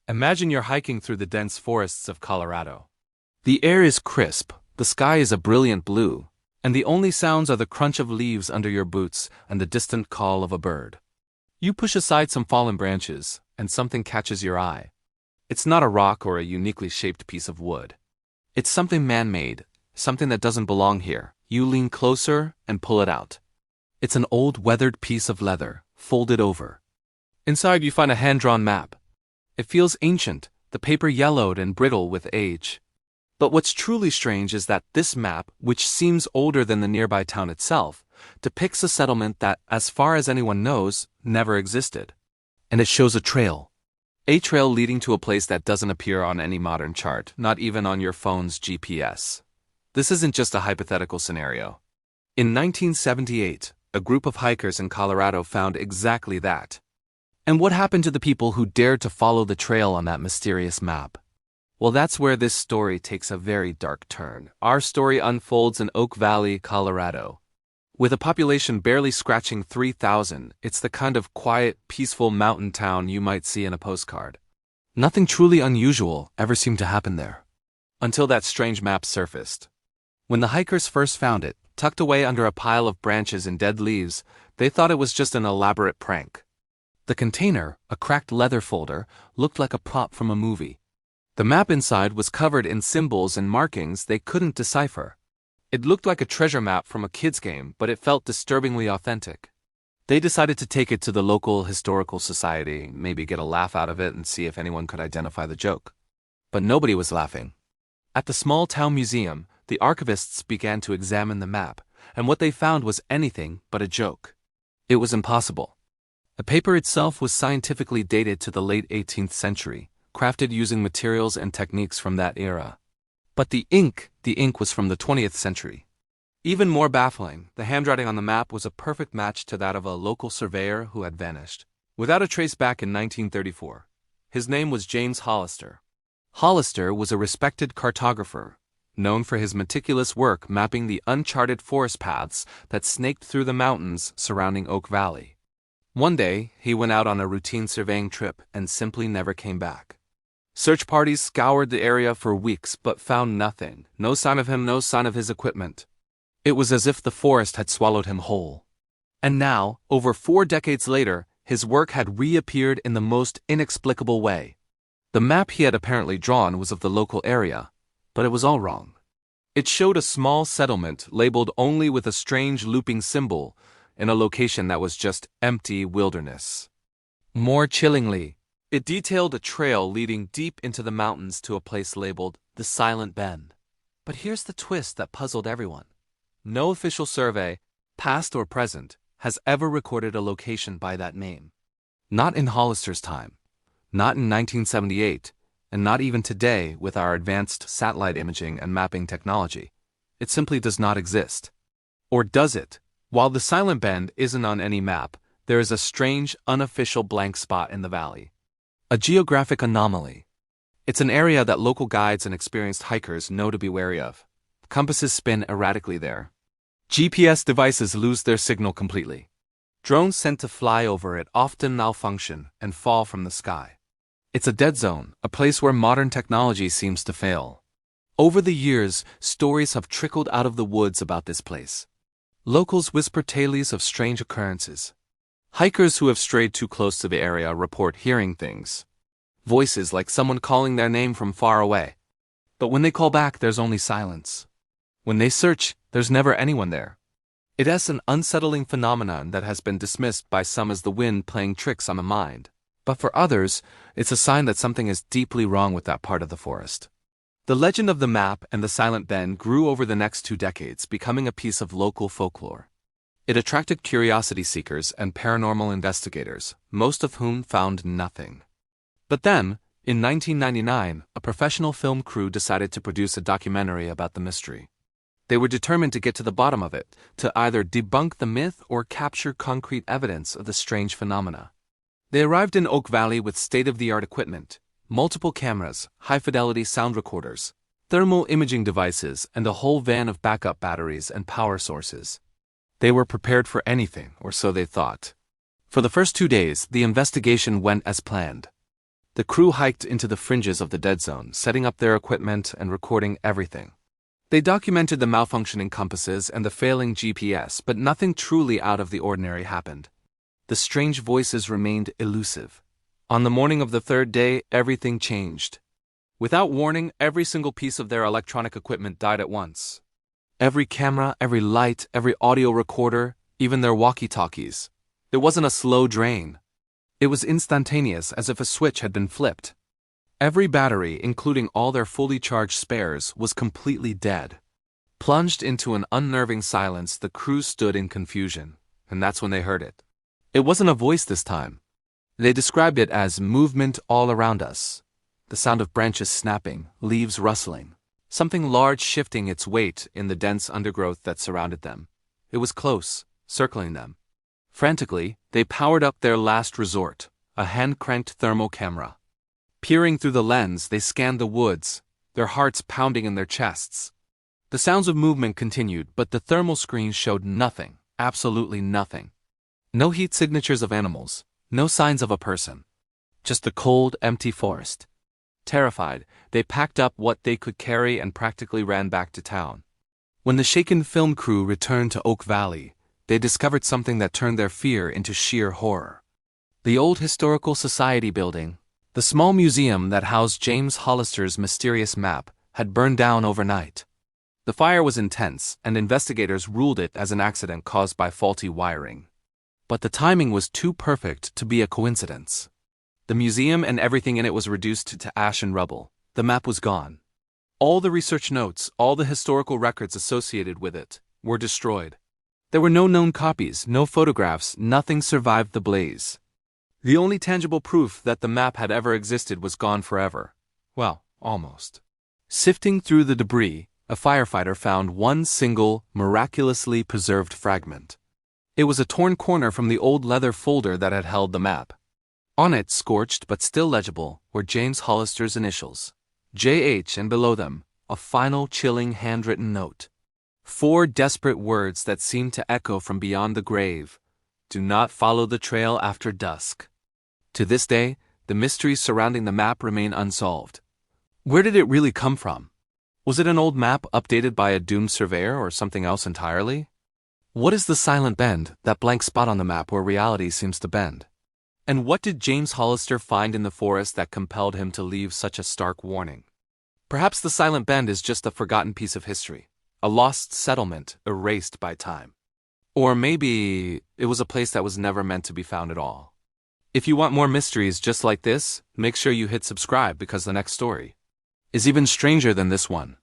Imagine you're hiking through the dense forests of Colorado. The air is crisp, the sky is a brilliant blue, and the only sounds are the crunch of leaves under your boots and the distant call of a bird. You push aside some fallen branches, and something catches your eye. It's not a rock or a uniquely shaped piece of wood. It's something man-made, something that doesn't belong here. You lean closer and pull it out. It's an old weathered piece of leather, folded over. Inside you find a hand-drawn map. It feels ancient, the paper yellowed and brittle with age. But what's truly strange is that this map, which seems older than the nearby town itself, depicts a settlement that, as far as anyone knows, never existed. And it shows a trail. A trail leading to a place that doesn't appear on any modern chart, not even on your phone's GPS. This isn't just a hypothetical scenario. In 1978, a group of hikers in Colorado found exactly that. And what happened to the people who dared to follow the trail on that mysterious map? Well, that's where this story takes a very dark turn. Our story unfolds in Oak Valley, Colorado. With a population barely scratching 3,000, it's the kind of quiet, peaceful mountain town you might see in a postcard. Nothing truly unusual ever seemed to happen there. Until that strange map surfaced. When the hikers first found it, tucked away under a pile of branches and dead leaves, they thought it was just an elaborate prank. The container, a cracked leather folder, looked like a prop from a movie. The map inside was covered in symbols and markings they couldn't decipher. It looked like a treasure map from a kid's game, but it felt disturbingly authentic. They decided to take it to the local historical society, maybe get a laugh out of it and see if anyone could identify the joke. But nobody was laughing. At the small town museum, the archivists began to examine the map, and what they found was anything but a joke. It was impossible. The paper itself was scientifically dated to the late 18th century, crafted using materials and techniques from that era. But the ink was from the 20th century. Even more baffling, the handwriting on the map was a perfect match to that of a local surveyor who had vanished, without a trace back in 1934. His name was James Hollister. Hollister was a respected cartographer, known for his meticulous work mapping the uncharted forest paths that snaked through the mountains surrounding Oak Valley. One day, he went out on a routine surveying trip and simply never came back. Search parties scoured the area for weeks but found nothing. No sign of him, no sign of his equipment. It was as if the forest had swallowed him whole. And now, over 4 decades later, his work had reappeared in the most inexplicable way. The map he had apparently drawn was of the local area, but it was all wrong. It showed a small settlement labeled only with a strange looping symbol, in a location that was just empty wilderness. More chillingly, it detailed a trail leading deep into the mountains to a place labeled the Silent Bend. But here's the twist that puzzled everyone. No official survey, past or present, has ever recorded a location by that name. Not in Hollister's time, not in 1978, and not even today with our advanced satellite imaging and mapping technology. It simply does not exist. Or does it? While the Silent Bend isn't on any map, there is a strange, unofficial blank spot in the valley. A geographic anomaly. It's an area that local guides and experienced hikers know to be wary of. Compasses spin erratically there. GPS devices lose their signal completely. Drones sent to fly over it often malfunction and fall from the sky. It's a dead zone, a place where modern technology seems to fail. Over the years, stories have trickled out of the woods about this place. Locals whisper tales of strange occurrences. Hikers who have strayed too close to the area report hearing things. Voices like someone calling their name from far away. But when they call back, there's only silence. When they search, there's never anyone there. It is an unsettling phenomenon that has been dismissed by some as the wind playing tricks on the mind. But for others, it's a sign that something is deeply wrong with that part of the forest. The legend of the map and the Silent Bend grew over the next 2 decades, becoming a piece of local folklore. It attracted curiosity seekers and paranormal investigators, most of whom found nothing. But then, in 1999, a professional film crew decided to produce a documentary about the mystery. They were determined to get to the bottom of it, to either debunk the myth or capture concrete evidence of the strange phenomena. They arrived in Oak Valley with state-of-the-art equipment, multiple cameras, high-fidelity sound recorders, thermal imaging devices, and a whole van of backup batteries and power sources. They were prepared for anything, or so they thought. For the first 2 days, the investigation went as planned. The crew hiked into the fringes of the dead zone, setting up their equipment and recording everything. They documented the malfunctioning compasses and the failing GPS, but nothing truly out of the ordinary happened. The strange voices remained elusive. On the morning of the third day, everything changed. Without warning, every single piece of their electronic equipment died at once. Every camera, every light, every audio recorder, even their walkie-talkies. It wasn't a slow drain. It was instantaneous, as if a switch had been flipped. Every battery, including all their fully charged spares, was completely dead. Plunged into an unnerving silence, the crew stood in confusion, and that's when they heard it. It wasn't a voice this time. They described it as movement all around us. The sound of branches snapping, leaves rustling. Something large shifting its weight in the dense undergrowth that surrounded them. It was close, circling them. Frantically, they powered up their last resort, a hand-cranked thermal camera. Peering through the lens, they scanned the woods, their hearts pounding in their chests. The sounds of movement continued, but the thermal screen showed nothing, absolutely nothing. No heat signatures of animals, no signs of a person. Just the cold, empty forest. Terrified, they packed up what they could carry and practically ran back to town. When the shaken film crew returned to Oak Valley, they discovered something that turned their fear into sheer horror. The old Historical Society building, the small museum that housed James Hollister's mysterious map, had burned down overnight. The fire was intense, and investigators ruled it as an accident caused by faulty wiring. But the timing was too perfect to be a coincidence. The museum and everything in it was reduced to ash and rubble. The map was gone. All the research notes, all the historical records associated with it, were destroyed. There were no known copies, no photographs, nothing survived the blaze. The only tangible proof that the map had ever existed was gone forever. Well, almost. Sifting through the debris, a firefighter found one single, miraculously preserved fragment. It was a torn corner from the old leather folder that had held the map. On it, scorched but still legible, were James Hollister's initials, J.H., and below them, a final chilling handwritten note. 4 desperate words that seemed to echo from beyond the grave. Do not follow the trail after dusk. To this day, the mysteries surrounding the map remain unsolved. Where did it really come from? Was it an old map updated by a doomed surveyor or something else entirely? What is the silent bend, that blank spot on the map where reality seems to bend? And what did James Hollister find in the forest that compelled him to leave such a stark warning? Perhaps the silent bend is just a forgotten piece of history, a lost settlement erased by time. Or maybe it was a place that was never meant to be found at all. If you want more mysteries just like this, make sure you hit subscribe because the next story is even stranger than this one.